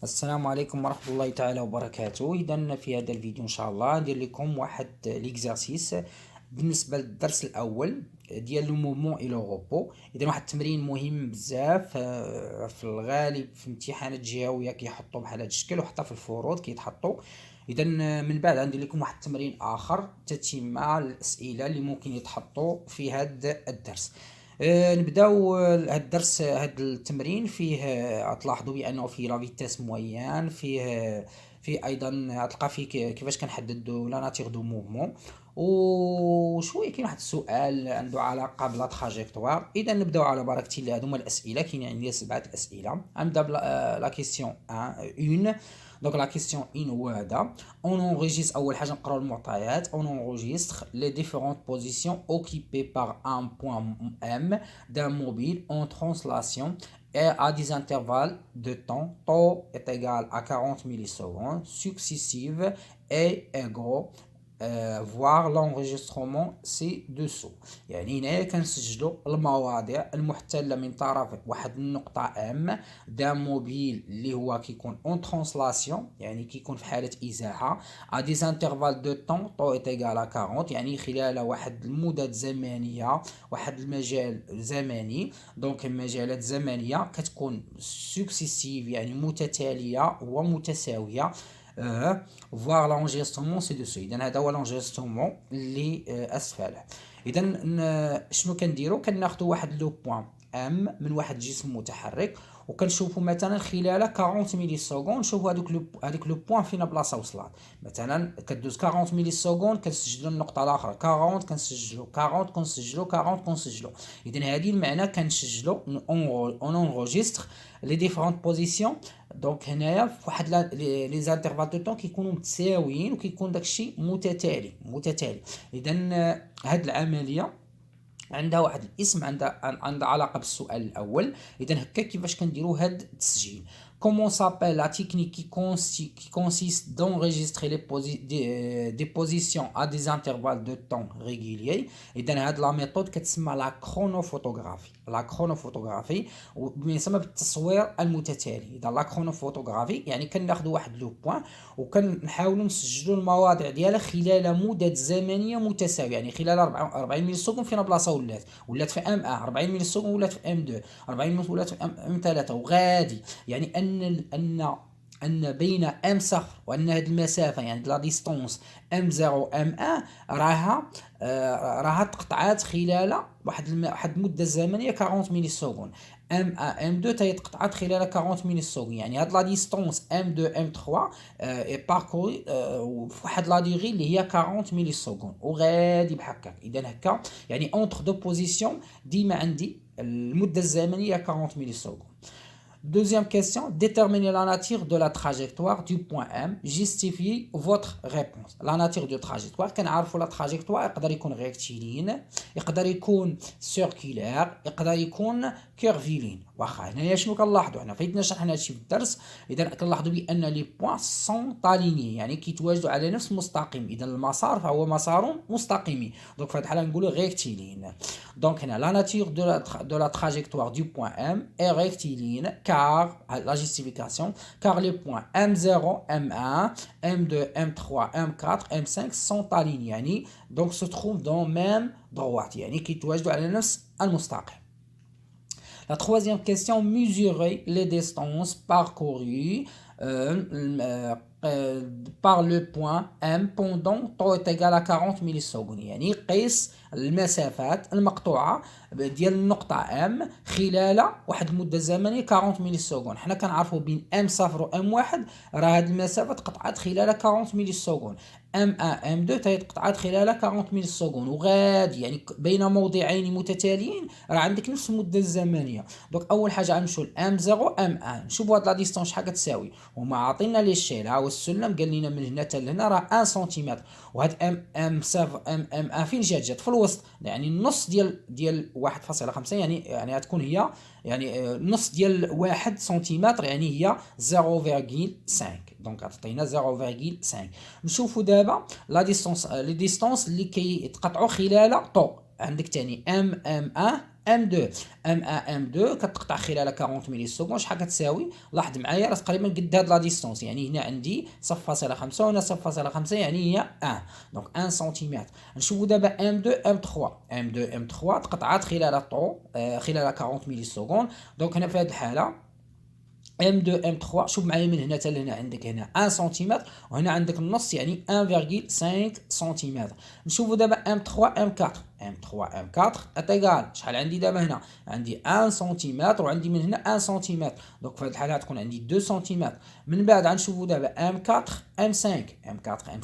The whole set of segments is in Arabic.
السلام عليكم ورحمة الله تعالى وبركاته. إذا في هذا الفيديو إن شاء الله ندير لكم واحد ليكزارسيس بالنسبة للدرس الأول ديال لو موفمون إلى غوبو. إذا واحد التمرين مهم بزاف، في الغالب في امتحانات الجهوية كيحطوا بحال هذا الشكل، وحتى في الفروض كيتحطوا. إذا من بعد غندير لكم واحد التمرين آخر تتمة الأسئلة اللي ممكن يتحطوا في هذا الدرس. نبداو هاد الدرس، هاد التمرين فيه، غتلاحظوا بانه فيه لا فيتاس موين، فيه ايضا غتلقى فيه كيفاش كنحددوا لا ناتيغ دو موفمون، وشويه كاين واحد السؤال عنده علاقه بلا تراجيكتوار. اذا نبداو على بركه الله. هادو هما الاسئله، كاين عندي 7 اسئله. غنبدا بلا لا كيسيون 1. Donc la question 1 هو هذا: on enregistre. أول حاجة نقراو المعطيات. on enregistre les différentes positions occupées par un point M d'un mobile en translation et à des intervalles de temps. Tau est égal à 40 millisecondes successives et égaux. voir l'enregistrement ci-dessous. يعني هنايا كنسجلوا المواضيع المحتله من طرف واحد النقطه ام دا موبيل اللي هو كيكون اون ترانسلاسيون، يعني كيكون في حاله ازاحه، ا دي انترفال دو طون طو ايت ايغال 40، يعني خلال واحد المدة زمنيه، واحد المجال زمني. دونك المجالات الزمنيه كتكون سكسيسيف يعني متتاليه ومتساويه. فواغ لونجسترومون سي دوسو. اذا هذا هو لونجسترومون اللي اسفله. اذا شنو كنديرو؟ كناخذوا واحد لو بوين ام من واحد الجسم متحرك، وكنشوفوا مثلا خلال 40 ملي سكوند، نشوفوا هذيك لو بوين فين بلاصه وصلت. مثلا كدوز 40 ملي سكوند كنسجلوا النقطه الاخرى 40، كنسجلوا 40، كنسجلوا 40، كنسجلوا. اذا هذه المعنى كنسجلوا اون انغوجيستر لي ديفرونت بوزيسيون. دونك هنايا في واحد لي زانترفال دو طون كيكونوا متساويين، وكيكون داكشي متتالي. اذا هاد العمليه عندها واحد الاسم، عندها علاقه بالسؤال الاول. اذا هكا كيفاش كنديروا هاد التسجيل. Comment s'appelle la technique qui consiste d'enregistrer des positions à des intervalles de temps réguliers. إذا هاد لا ميثود كتسمى لا كرونوفوتوغرافي. لا كرونوفوتوغرافي ويسمى بالتصوير المتتالي. إذا لا كرونوفوتوغرافي يعني كناخذوا واحد لو بوين وكنحاولوا نسجلوا المواضيع ديالها خلال مدة زمنية متساوية، يعني خلال 40 ملي سكوند فين بلاصة ولات في ام 40 ملي سكوند ولات في ام 2، 40 ملي ولات في ام 3 وغادي. يعني ان بين ام صفر وان هذه المسافه يعني لا ديستونس ام 0 ام 1 راها تقطعات خلال واحد المده زمنيه 40 ملي سكوند. ام 1 ام 2 تيتقطعات خلال 40 ملي سكوند، يعني هاد لا ديستونس ام 2 ام 3 اي باركوري في واحد لا ديغي اللي هي 40 ملي سكوند وغادي بحال. اذا هكا يعني اونتر دو بوزيسيون ديما عندي المده الزمنيه 40 ملي سكوند. Deuxième question: déterminez la nature de la trajectoire du point M. Justifiez votre réponse. La nature de trajectoire كنعرفوا لا trajectoire يقدر يكون rectiligne، يقدر يكون circulaire، يقدر يكون curviligne. واخا هنايا شنو كنلاحظوا؟ حنا فايتنا شرحنا هادشي في الدرس. اذا كنلاحظوا بان لي بوين سون طاليني، يعني كيتواجدوا على نفس المستقيم. اذا المسار فهو مسار مستقيم. دونك في هاد الحاله نقولوا rectiligne. دونك هنا la nature de la trajectoire du point M est rectiligne car la justification car les points M0, M1, M2, M3, M4, M5 sont alignés، يعني donc se trouvent dans même droite، يعني كيتواجدوا على نفس المستقيم. La troisième question: mesurer les distances parcourues par le point M pendant τ est égal à 40 millisecondes. يعني قيس المسافات المقطوعة ديال النقطة M خلال واحد المدة زمنية 40 ملي سكوند. حنا كنعرفوا بين M صفر و M1 راه هاد المسافة تقطعات خلال 40 ملي سكوند. M1 M2 تقطعات خلال 40 ملي سكوند وغادي، يعني بين موضعين متتاليين راه عندك نفس المدة الزمنية. دونك أول حاجة غنمشيو ل M0 M1 نشوفوا هاد لا ديستونس شحال كتساوي. هما عاطينا لي شيل، ها هو السلم قال لنا من هنا حتى لهنا راه 1 سنتيمتر، وهاد ام 7 ام 1 فين جات في الوسط، يعني النص ديال 1.5، يعني غتكون هي يعني النص ديال 1 سنتيمتر، يعني هي 0.5. دونك عطينا 0.5. نشوفوا دابا لا ديستونس، لي ديستونس اللي كيتقطعوا خلال طو. عندك تاني ام 1 M2 M1 M2 كتقطع خلال 40 ملي سكوند. شحال كتساوي؟ لاحظ معايا راه تقريبا قد هاد لا ديستونس، يعني هنا عندي 0.5 وهنا 0.5 يعني هي 1 دونك 1 سنتيمتر. نشوفوا دابا M2 M3 تقطعات خلال طو خلال 40 ملي سكوند. دونك هنا في هذه الحاله M2 M3 شوف معايا من هنا حتى لهنا عندك هنا 1 سنتيمتر وهنا عندك النص يعني 1.5 سنتيمتر. نشوفوا دابا M3 M4 اتيغال شحال عندي دابا هنا؟ عندي 1 سنتيمتر وعندي من هنا 1 سنتيمتر، دونك في هذه الحاله غتكون عندي 2 سنتيمتر. من بعد غنشوفوا دابا M4 M5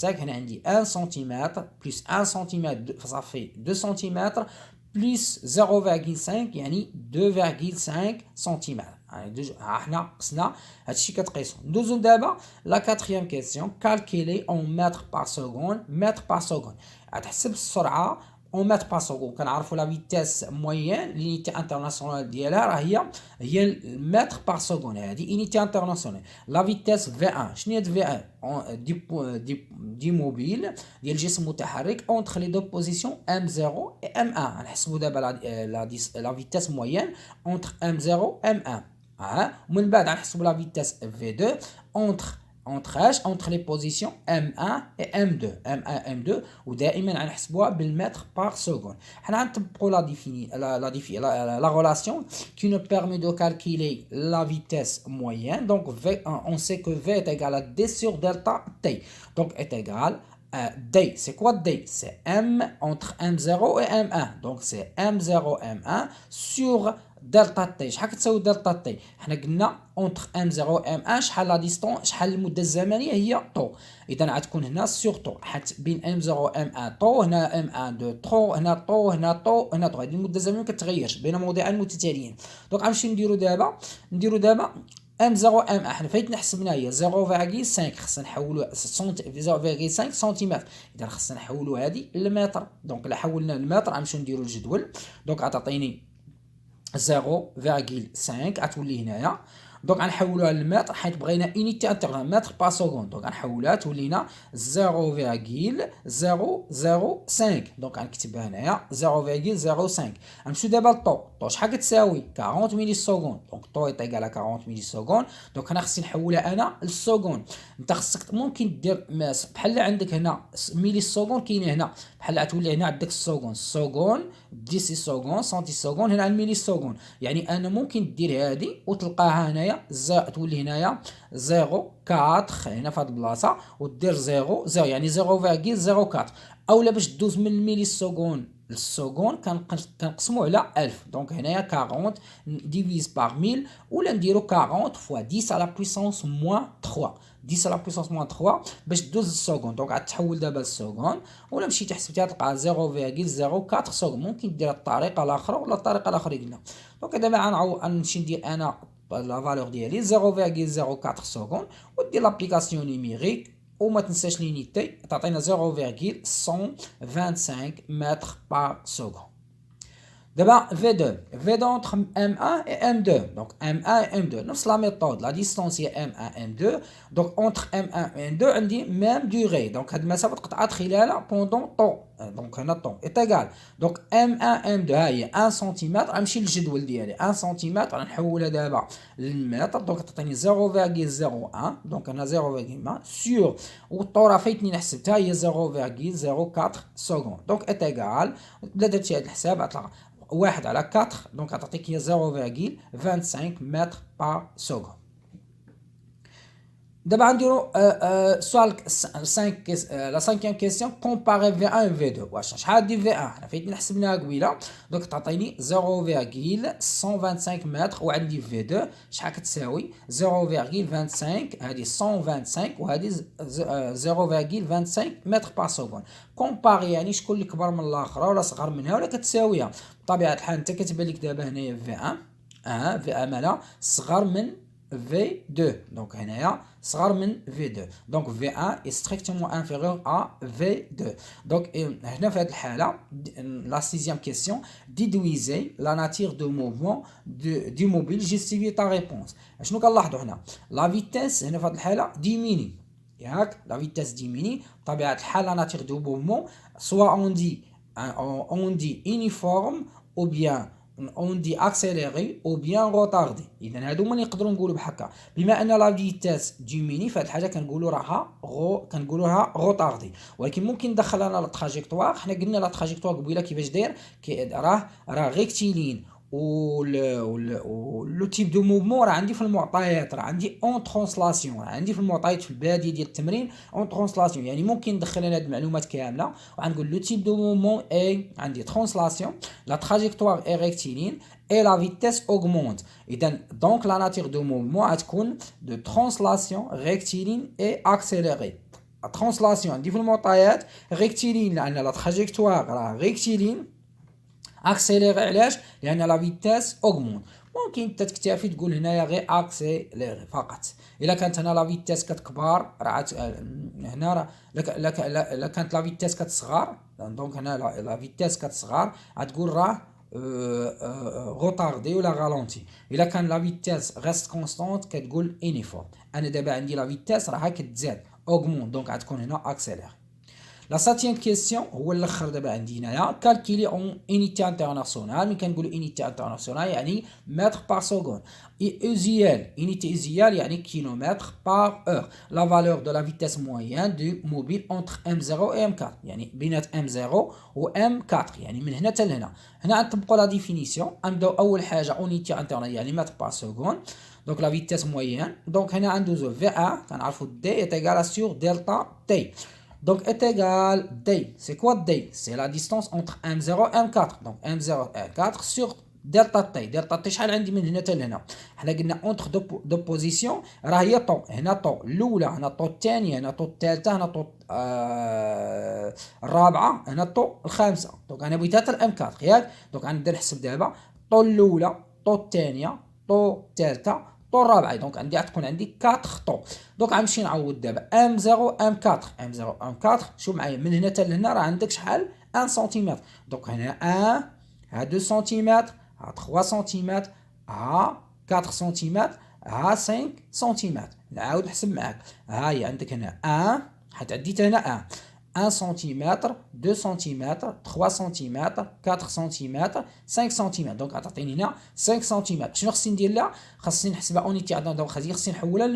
هنا عندي 1 سنتيمتر بلس 1 سنتيمتر صافي 2 سنتيمتر بلس 0.5 يعني 2.5 سنتيمتر. حنا قسنا هادشي كتقيسو. ندوزو دابا لا كاتريام كيسيون كالكيلي اون متر بار سكوند. غتحسب السرعه اون متر بار سكوند. كنعرفوا لا فيتاس موين لينيتي انترناسيونال ديالها راه هي المتر بار سكوند. هادي انيتي انترناسيونال. لا فيتاس في 1 شنو هي في 1 دي موبيل ديال الجسم المتحرك اونتر لي دو بوزيسيون M0 و M1. غنحسبوا دابا لا فيتاس موين اونتر M0 M1 ومن بعد غنحسبوا لا فيتاس V2 اونتر لي بوزيسيون M1 et M2 ودائما غنحسبوها بالمتر بار سكوند. حنا غنطبقوا la relation qui nous permet de calculer la vitesse moyenne. Donc on sait que V est égal à D sur delta T. Donc est égal D, c'est quoi D? C'est M entre M0 et M1. Donc c'est M0 M1 sur دلتا تي. شحال كتساوي دلتا تي؟ حنا قلنا اونتر M0 و M1 شحال لا ديستون شحال المده الزمنيه هي طو. اذا غتكون هنا سور طو حيت بين M0 و M1 طو، هنا M1 طو، هنا طو، هنا طو، هنا طو. هذه المده الزمنيه ما كتغيرش بين موضعين متتاليين. دونك غنمشيو نديرو دابا M0 M1 حنا فايتنا حسبنا هي 0.5 خصنا نحولو 0.5 سنتيمتر. اذا خصنا نحولو هذه للمتر. دونك الا حولنا للمتر غنمشيو نديرو الجدول. دونك غتعطيني 0.5 غتولي هنايا. دونك غنحولوها للمتر حيت بغينا انيتي انترنال متر بار سكوند. دونك غنحولها تولينا 0.005. دونك غنكتبها هنايا 0.05. غنمشيو دابا للطو شحال كتساوي 40 ملي سكوند. دونك طو ايطيغال 40 ملي سكوند. دونك انا خصني نحولها انا للسكوند. انت خصك ممكن دير بحال عندك هنا ملي سكوند كاينه هنا بحال غتولي هنا عندك السكوند 10 سكوند سنتي سكوند هنا الملي سكوند. يعني انا ممكن دير هذه وتلقاها هنايا تولي هنايا 0.4 هنا في هذه البلاصه ودير 0 يعني 0.04. اولا باش دوز من الملي سكوند للسكوند كنقسمو على 1000. دونك هنايا 40 ديفيز بار 1000 ولا نديرو 40 فوا 10 على بويسونس موان 3 10 على بويسونس موان 3 باش دوز السكوند. دونك غتحول دابا للسكوند ولا مشيتي حسبتيها تلقى 0.04 سكوند. ممكن دير الطريقه الاخرى ولا الطريقه الاخرى قلنا. دونك دابا غنمشي ندير انا لا فالور ديالي 0.04 سكوند ودير لابليكاسيون نيميريك وما تنساش لينيتي تعطينا 0.125 متر بار سكوند. دابا V2 entre M1 et M2. Donc M1 et M2 نفس لا ميثود لا ديستونس هي M1 M2. دونك entre M1 et M2 عندي ميم ديغي. دونك هاد المسافه تقطعات خلالها بوندون طو. دونك هنا طو ايطيغال. دونك M1 M2 ها هي 1 سنتيمتر. غنمشي للجدول ديالي 1 سنتيمتر غنحولها دابا للمتر. دونك تعطيني 0.01. دونك هنا 0.1 سور والطو راه فايتني نحسبتها هي 0.04 سكوند. دونك ايطيغال بلا درتي هاد الحساب غتلقى 1 على 4. دونك غتعطيك هي 0.25 متر بار سكوند. دابا غنديرو السؤال 5 لا 5 كيسيون كومباري V1 و V2. واش شحال دي V1 حنا فايتنا حسبناها قبيله. دونك تعطيني 0.125 متر وعندي V2 شحال كتساوي 0.25 هذه 125 وهذه 0.25 متر بار سكوند. كومباري يعني شكون اللي كبر من الاخرى ولا صغر منها ولا كتساويها. بطبيعه الحال انت كتبان لك دابا هنايا V1 V1 مالا صغر من V2. دونك هنايا صغر من V2. دونك V1 est strictement inférieur à V2. دونك هنا في هذه الحالة la 6e question déduisez la nature de mouvement du mobile justifiez ta réponse. شنو كنلاحظوا هنا la vitesse هنا في هذه الحالة diminue ياك la vitesse diminue. بطبيعة الحال la nature de mouvement soit on dit uniforme ou bien اون دي اكسيليري او بيان روطاردي. اذا هادو ما نقدروا نقولوا بحكا. بما ان لا فيتاس ديميني فهاد الحاجه كنقولوا راها كنقولوها روطاردي. ولكن ممكن ندخل انا لا تراجيكتوار. حنا قلنا لا تراجيكتوار قبيله كيفاش داير، راه ريكتيلين. و لو تيب دو موفمون راه عندي في المعطيات، راه عندي اون ترانسلاسيون، راه عندي في المعطيات في الباديه ديال التمرين اون ترانسلاسيون. يعني ممكن ندخل انا هاد المعلومات كامله وغنقول لو تيب دو موفمون اي عندي ترانسلاسيون، لا تراجيكتوار اي ريكتيلين et la vitesse augmente. Donc la nature de mouvement غتكون de translation rectiligne et accélérée. translation عندي في المعطيات rectiligne لان لا تراجيكتوار راه rectiligne، accéléré علاش؟ لان لا فيتاس augmente. ممكن انت تكتفي تقول هنايا غير اكسيليري فقط. الا كانت هنا لا فيتاس كتكبر راه هنا راه لا كانت لا فيتاس كتصغر، دونك هنا لا فيتاس كتصغر غتقول راه غوطاردي ولا غالونتي. الا كان لا فيتاس غاست كونستانت كتقول انيفور. انا دابا عندي لا فيتاس راها كتزاد اوغمون، دونك غتكون هنا اكسيلير. لا ساتيام كيسيون هو الاخر دابا عندي هنايا كالكيلي اون انيتي انترناسيونال. ملي كنقولوا انيتي انترناسيونال يعني متر بار سكوند. اوزيال انيتي اوزيال يعني كيلومتر بار اور. لا فالور دو لا فيتاس موين دو موبيل اونتر ام 0 و ام 4 يعني بينات ام 0 و ام 4 يعني من هنا حتى لهنا. هنا نطبقوا لا ديفينيسيون. نبداو اول حاجه اونيتي انترنال يعني متر بار سكوند. دونك لا فيتاس موين. دونك هنا ندوزو في 1 كنعرفوا دي ايتيغال سور دلتا تي. Donc est égal D. C'est quoi D? C'est la distance entre M0 et M4. Donc M0 et M4 sur delta T. Delta T شحال عندي من هنا حتى لهنا؟ حنا قلنا اونتر دو بوزيسيون راه هي طو. هنا طو الاولى، هنا طو الثانيه، هنا طو الثالثه، هنا طو الرابعه، هنا طو الخامسه. دونك انا بغيت حتى الام 4 ياك. دونك غنبدا نحسب دابا طو الاولى، طو الثانيه، طو الثالثه، طو الرابعه. دونك عندي غتكون عندي 4 طو. دونك غنمشي نعوض دابا ام 0 ام 4 ام 0 ام 4. شوف معايا من هنا حتى لهنا راه عندك شحال 1 سنتيمتر. دونك هنا 1 ها 2 سنتيمتر ها 3 سنتيمتر ها 4 سنتيمتر ها 5 سنتيمتر. نعاود نحسب معاك. ها هي عندك هنا 1 حيت عديت هنا 1 سنتيمتر 2 سنتيمتر 3 سنتيمتر 4 سنتيمتر 5 سنتيمتر. دونك غتعطيني هنا 5 سنتيمتر. شنو خصني ندير لها؟ خصني نحسبها اونيتي. دونك خصني نحولها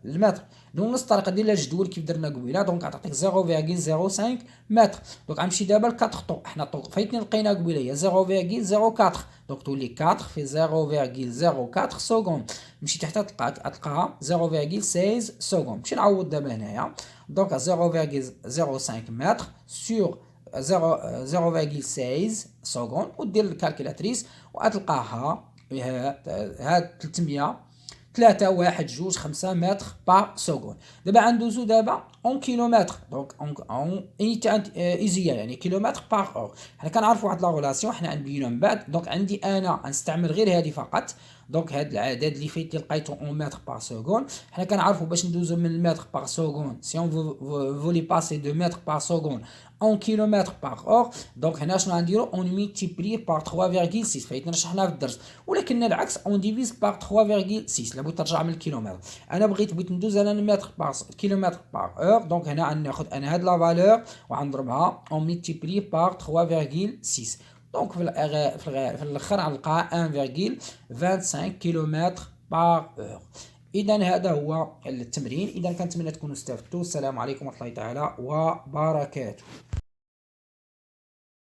للمتر. دونك نفس الطريقه ديال الجدول كيف درنا قبيله. دونك غتعطيك 0.05 متر. دونك غنمشي دابا ل 4 طو. حنا طو فايتني لقينا قبيله هي 0.04. دونك تولي 4 في 0.04 سكوند. نمشي تحت تلقاها 0.16 سكوند. نمشي نعوض دابا هنايا. دونك 0.05 متر سور 0.16 سكوند ودير الكالكولاتريس وغتلقاها هاد 3.125 متر بار سكوند. دابا غندوزو دابا اون كيلومتر. دونك اون انيتي ايزيال يعني كيلومتر بار اور. حنا كنعرفوا واحد لا ريلاسيون حنا غنبينوها من بعد. دونك عندي انا غنستعمل غير هذه فقط. دونك هاد العدد اللي فايت لقيتو اون متر بار سكوند. حنا كنعرفوا باش ندوزو من المتر بار سكوند سي اون فولي باسي دو متر بار سكوند en kilomètres par heure. دونك هنا شنو غنديرو اون ميتيبلي بار 3.6 فايتنا شحنا في الدرس. ولكن العكس اون ديفيز بار 3.6 لابد ترجع من الكيلومتر. انا بغيت ندوز على المتر بار كيلومتر بار اور. دونك هنا غناخذ انا هاد لا فالور وغنضربها اون ميتيبلي بار 3.6. دونك في الاخر غنلقاها 1.25 كيلومتر بار اور. اذا هذا هو التمرين. اذا كنتمنى تكونوا استفدتوا. السلام عليكم ورحمه الله تعالى وبركاته.